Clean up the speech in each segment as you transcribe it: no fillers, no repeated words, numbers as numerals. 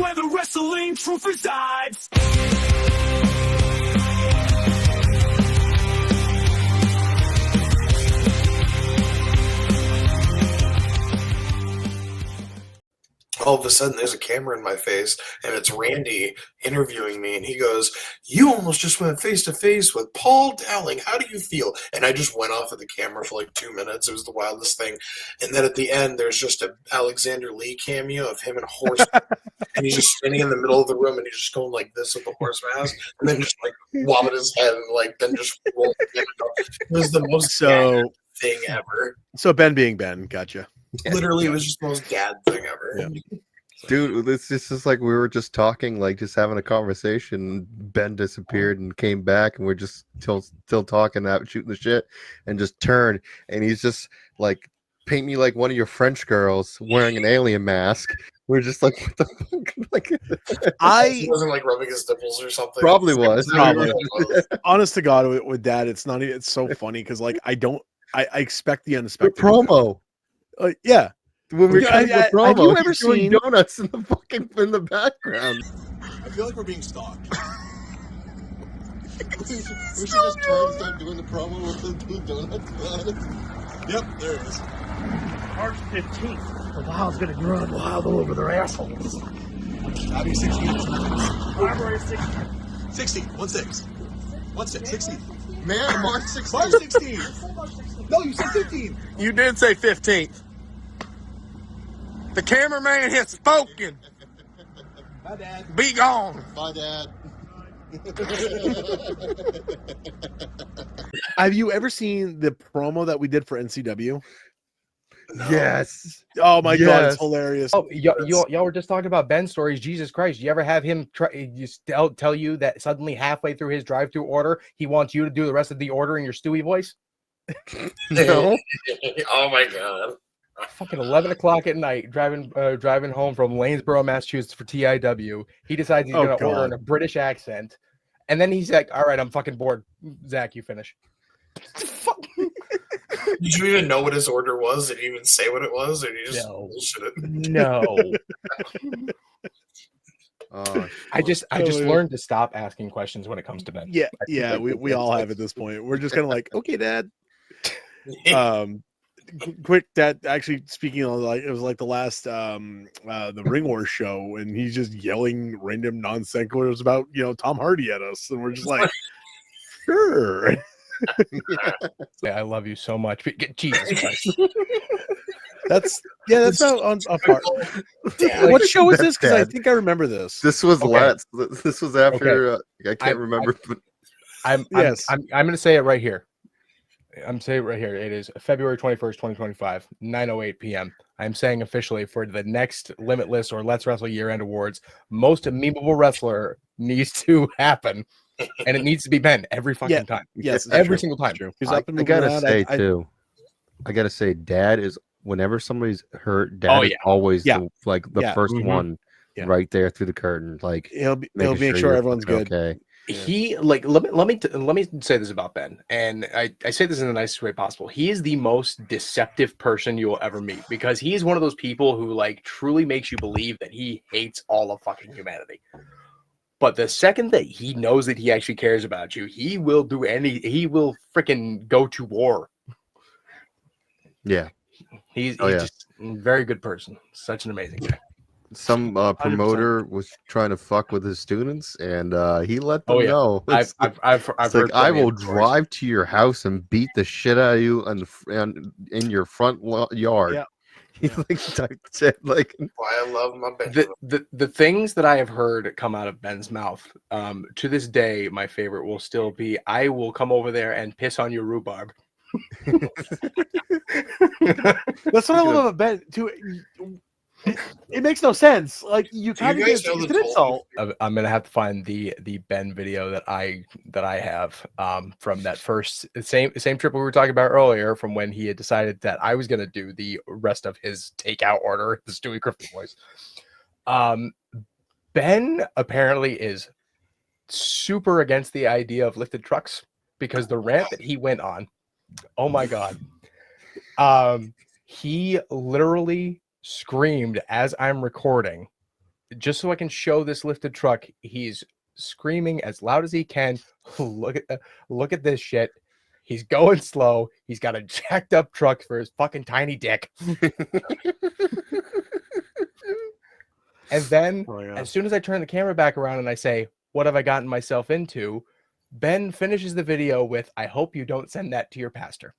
where the wrestling truth resides. All of a sudden, there's a camera in my face, and it's Randy interviewing me, and he goes, "You almost just went face-to-face with Paul Dowling. How do you feel?" And I just went off of the camera for like 2 minutes. It was the wildest thing. And then at the end, there's just a Alexander Lee cameo of him and a horse, and he's just standing in the middle of the room, and he's just going like this with the horse mask, and then just like wobbling his head, and like then just rolling. It was the most thing ever. So Ben being Ben, gotcha. Literally, it was just the most gad thing ever. Yeah. Dude, it's just like we were just talking, like just having a conversation. Ben disappeared and came back, and we're just still talking, out shooting the shit, and just turned, and he's just like, "Paint me like one of your French girls wearing an alien mask." We're just like, "What the fuck?" Like, he wasn't like rubbing his nipples or something. Probably was. Honest to God, with that, it's not. It's so funny because like I expect the unexpected. The promo. Yeah. When we're trying to promo, have you ever seen donuts in the background? I feel like we're being stalked. we should just try and start doing the promo with the two donuts. Yep, there it is. March 15th. The Wild's gonna run wild all over their assholes. I'll be 16. February 16th. 16. 16. Man, March 16. March 16. No, you said 15. You did say 15th. The cameraman has spoken. Bye, Dad. Be gone. Bye, Dad. Have you ever seen the promo that we did for NCW? Yes. Oh my God, it's hilarious. Oh, y'all were just talking about Ben stories. Jesus Christ, you ever have him tell you that suddenly halfway through his drive-through order, he wants you to do the rest of the order in your Stewie voice? No. Oh my God. Fucking 11 o'clock at night, driving home from Lanesboro, Massachusetts for TIW. He decides he's going to order in a British accent. And then he's like, "All right, I'm fucking bored. Zach, you finish." Did you even know what his order was? Did he even say what it was? Or did you just bullshit it? No. I just learned to stop asking questions when it comes to Ben. Yeah, we all have at this point. We're just kind of like, "Okay, Dad." Quick, Dad. Actually, speaking of, like, it was like the last the Ring Wars show, and he's just yelling random non sequiturs about Tom Hardy at us, and we're just like, "Sure." Yeah, I love you so much. Jesus Christ. That's not on part. What show is this? Because I think I remember this. This was This was after. I can't remember. I'm going to say it right here. I'm saying it right here. It is February 21st, 2025, 9:08 p.m. I'm saying officially for the next Limitless or Let's Wrestle Year End Awards, most memeable wrestler needs to happen, and it needs to be Ben every fucking time. Yes, every single time. I gotta say, Dad is, whenever somebody's hurt, Dad is always the first one right there through the curtain. Like, he'll make sure everyone's good. Okay. He let me say this about Ben, and I say this in the nicest way possible. He is the most deceptive person you will ever meet, because he's one of those people who like truly makes you believe that he hates all of fucking humanity. But the second that he knows that he actually cares about you, he will freaking go to war. Yeah. He's just a very good person. Such an amazing guy. Some promoter was trying to fuck with his students, and he let them know. I've heard. Like, I will drive to your house and beat the shit out of you in your front yard. Yeah. He's like, like, why I love my Ben. The things that I have heard come out of Ben's mouth, to this day, my favorite will still be, "I will come over there and piss on your rhubarb." That's what I love about Ben too. It makes no sense. Like, you kind of get an insult. I'm gonna have to find the Ben video that I have from that first same trip we were talking about earlier, from when he had decided that I was gonna do the rest of his takeout order, the Stewie Griffin voice. Ben apparently is super against the idea of lifted trucks, because the rant that he went on, oh my God, he literally screamed as I'm recording just so I can show this lifted truck, he's screaming as loud as he can. Look at this shit. He's going slow. He's got a jacked up truck for his fucking tiny dick. And then as soon as I turn the camera back around and I say, what have I gotten myself into? Ben finishes the video with, I hope you don't send that to your pastor.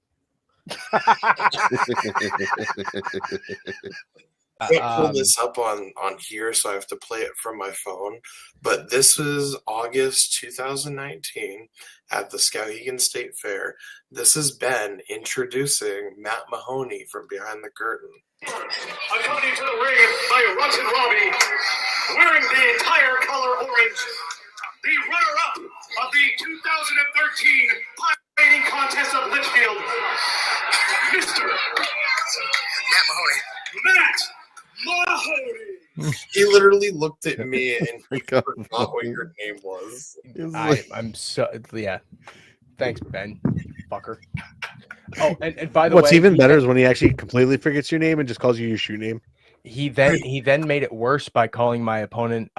I can't pull this up on here, so I have to play it from my phone. But this was August 2019 at the Skowhegan State Fair. This is Ben introducing Matt Mahoney from behind the curtain. Accompanied to the ring by Russ and Robbie, wearing the entire color orange, the runner-up of the 2013 Pioneering Contest of Litchfield, Mr. Matt Mahoney. He literally looked at me and forgot what your name was. I'm so Thanks, Ben, fucker. Oh, and by the what's way, even better is when he actually completely forgets your name and just calls you your shoe name. He then made it worse by calling my opponent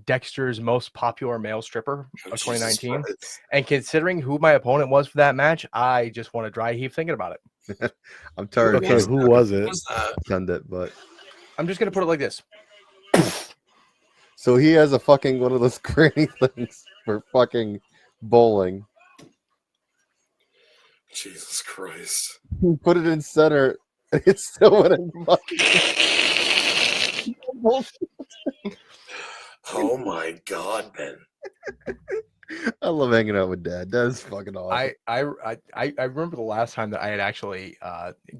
Dexter's most popular male stripper of 2019. And considering who my opponent was for that match, I just want to dry heave thinking about it. I'm tired. Okay, who was it? Send it, but I'm just gonna put it like this. So he has a fucking one of those granny things for fucking bowling. Jesus Christ. He put it in center. And it still wouldn't fucking. Oh my God, Ben. I love hanging out with Dad. That's fucking awesome. I remember the last time that I had actually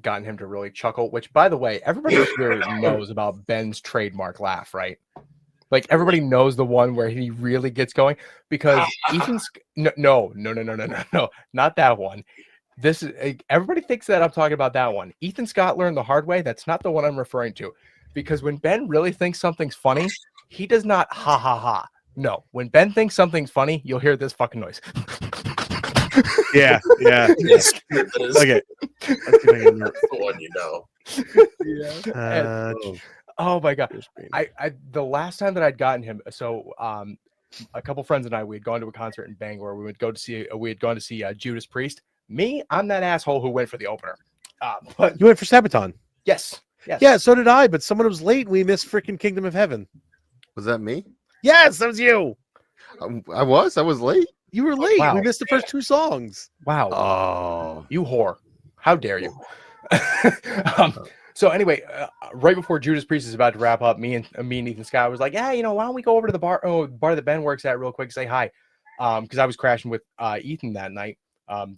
gotten him to really chuckle, which, by the way, everybody here knows about Ben's trademark laugh, right? Like, everybody knows the one where he really gets going, because Ethan's no, not that one. This is everybody thinks that I'm talking about that one. Ethan Scott learned the hard way. That's not the one I'm referring to, because when Ben really thinks something's funny, he does not ha ha ha. No, when Ben thinks something's funny, you'll hear this fucking noise. Yeah. Okay. That's the one you know. Yeah. Oh my God. I the last time that I'd gotten him, so a couple friends and I, we had gone to a concert in Bangor. We had gone to see Judas Priest. Me, I'm that asshole who went for the opener. But You went for Sabaton. yes. Yeah, so did I, but someone was late and we missed freaking Kingdom of Heaven. Was that me? Yes, that was you. I was late. You were late. Wow. We missed the first two songs. Wow. Oh. You whore. How dare you? So anyway, right before Judas Priest is about to wrap up, me and Ethan Scott was like, yeah, why don't we go over to the bar that Ben works at real quick, say hi. Because I was crashing with Ethan that night,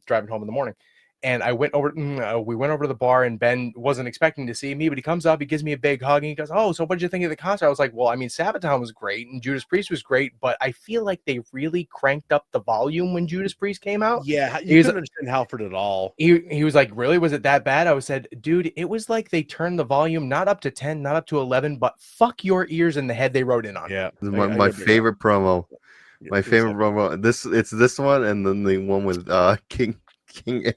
driving home in the morning. And I went over, we went over to the bar, and Ben wasn't expecting to see me, but he comes up, he gives me a big hug, and he goes, oh, so what did you think of the concert? I was like, well, I mean, Sabaton was great, and Judas Priest was great, but I feel like they really cranked up the volume when Judas Priest came out. Yeah, you couldn't understand Halford at all. He was like, really? Was it that bad? I said, dude, it was like they turned the volume not up to 10, not up to 11, but fuck your ears in the head they wrote in on. Yeah. My favorite promo. My favorite promo. It's this one, and then the one with King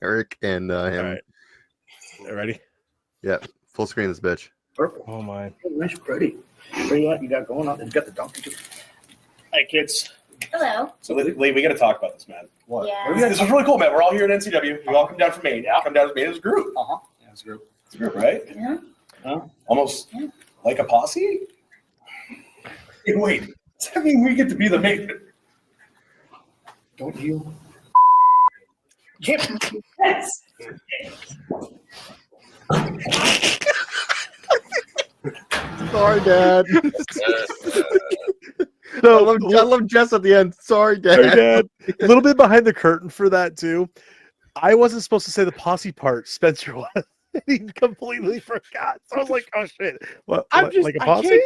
Eric and him. All right. Ready? Yeah, full screen this bitch. Perfect. Oh my. Hey, nice, pretty. What you got going on? You got the donkey too. Hi, kids. Hello. So, Lee, we got to talk about this, man. What? Yeah. This is really cool, man. We're all here at NCW. We all come down from Maine. Yeah. Come down from Maine as a group. Uh-huh. Yeah, as a group. It's a group, right? Yeah. Almost like a posse? Hey, wait. Does that mean we get to be the main? Don't you? Yes. Sorry, Dad. So I love Jess at the end. Sorry, Dad. Sorry, Dad. A little bit behind the curtain for that too. I wasn't supposed to say the posse part. Spencer was. He completely forgot. So I was like, "Oh shit!" What? Like a posse?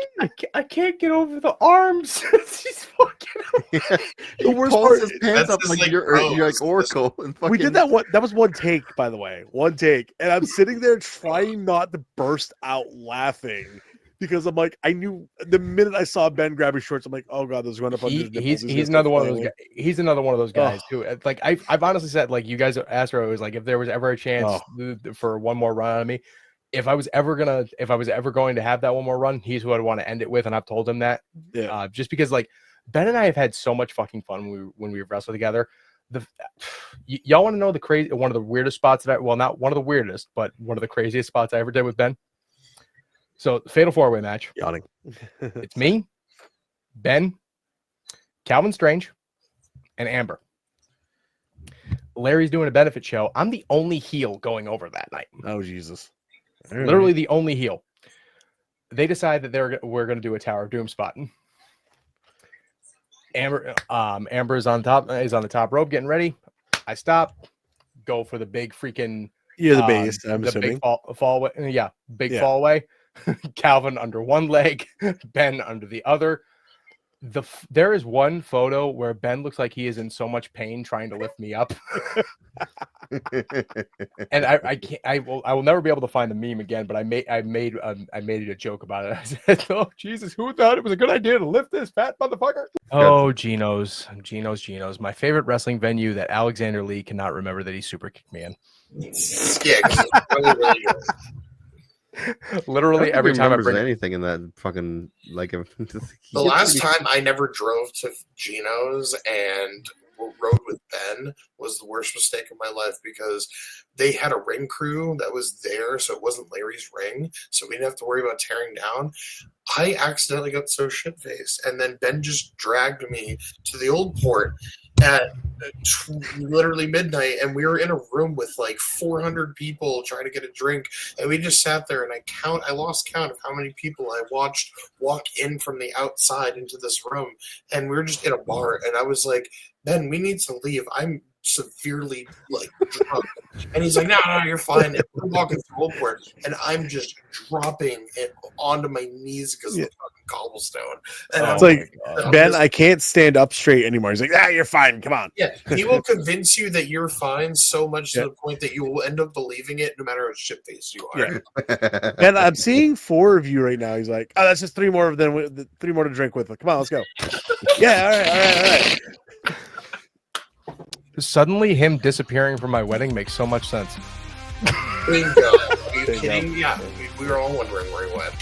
I can't get over the arms. She's fucking. He worst pulls part- his pants up like you're like Oracle. And We did that one. That was one take, by the way. One take, and I'm sitting there trying not to burst out laughing because I'm like, I knew the minute I saw Ben grab his shorts, I'm like, oh god, those are going up on his nipples. He's another one of those guys. He's another one of those guys too. Like I've honestly said, like you guys asked her, it was like if there was ever a chance for one more run on me, if I was ever going to have that one more run, he's who I'd want to end it with, and I've told him that. Yeah. Just because like Ben and I have had so much fucking fun when we wrestled together. Y'all want to know one of the weirdest spots not one of the weirdest, but one of the craziest spots I ever did with Ben. So fatal 4-way match. Yawning. It's me, Ben, Calvin Strange, and Amber. Larry's doing a benefit show. I'm the only heel going over that night. Oh Jesus! Literally the only heel. They decide that we're going to do a Tower of Doom spot. Amber is on the top rope getting ready. I stop, go for the big freaking the base. I'm the assuming. big fall away. Yeah, Yeah. fall away. Calvin under one leg, Ben under the other. There is one photo where Ben looks like he is in so much pain trying to lift me up. And I will never be able to find the meme again, but I made a joke about it. I said, "Oh Jesus, who thought it was a good idea to lift this fat motherfucker?" Oh, Geno's. My favorite wrestling venue that Alexander Lee cannot remember that he super kicked me in. Yeah, 'cause it's really good. Literally every time I bring anything in that fucking like The last time I never drove to Geno's and rode with Ben was the worst mistake of my life because they had a ring crew that was there, so it wasn't Larry's ring, so we didn't have to worry about tearing down. I accidentally got so shit-faced, and then Ben just dragged me to the old port at literally midnight, and we were in a room with like 400 people trying to get a drink, and we just sat there, and I lost count of how many people I watched walk in from the outside into this room, and we were just in a bar, and I was like, Ben, we need to leave. I'm severely like drunk. And he's like, no, you're fine. And we're walking through Oldport, and I'm just dropping it onto my knees because of the fucking cobblestone. And It's like, Ben, I can't stand up straight anymore. He's like, you're fine. Come on. Yeah, he will convince you that you're fine so much to the point that you will end up believing it no matter how shit-faced you are. Yeah. And I'm seeing 4 of you right now. He's like, that's just 3 more of them. 3 more to drink with. Come on, let's go. Yeah, all right. Suddenly, him disappearing from my wedding makes so much sense. Bingo. Are you kidding? Yeah, we were all wondering where he went.